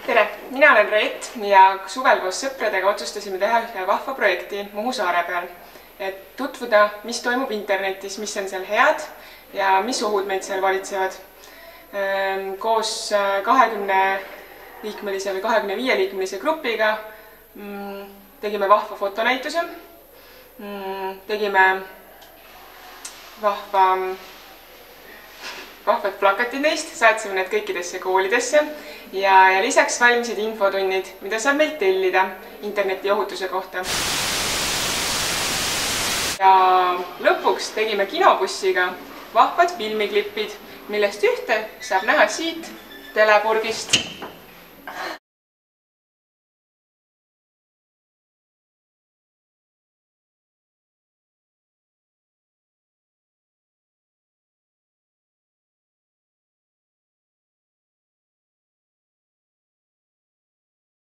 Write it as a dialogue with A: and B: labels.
A: Tere! Mina olen Reet ja suvel koos sõpradega otsustasime teha ühe vahva projekti Muhu saare peal, et tutvuda, mis toimub internetis, mis on seal head ja mis ohud meid seal valitsevad. Koos 20-liikmelise või 25-liikmelise grupiga tegime vahva fotonäituse, tegime vahvad plakatid neist, saatsime need kõikidesse koolidesse ja lisaks valmisid infotunnid, mida saab meilt tellida interneti ohutuse kohta. Ja lõpuks tegime kinobussiga vahvad filmiklipid, millest ühte saab näha siit telepurgist.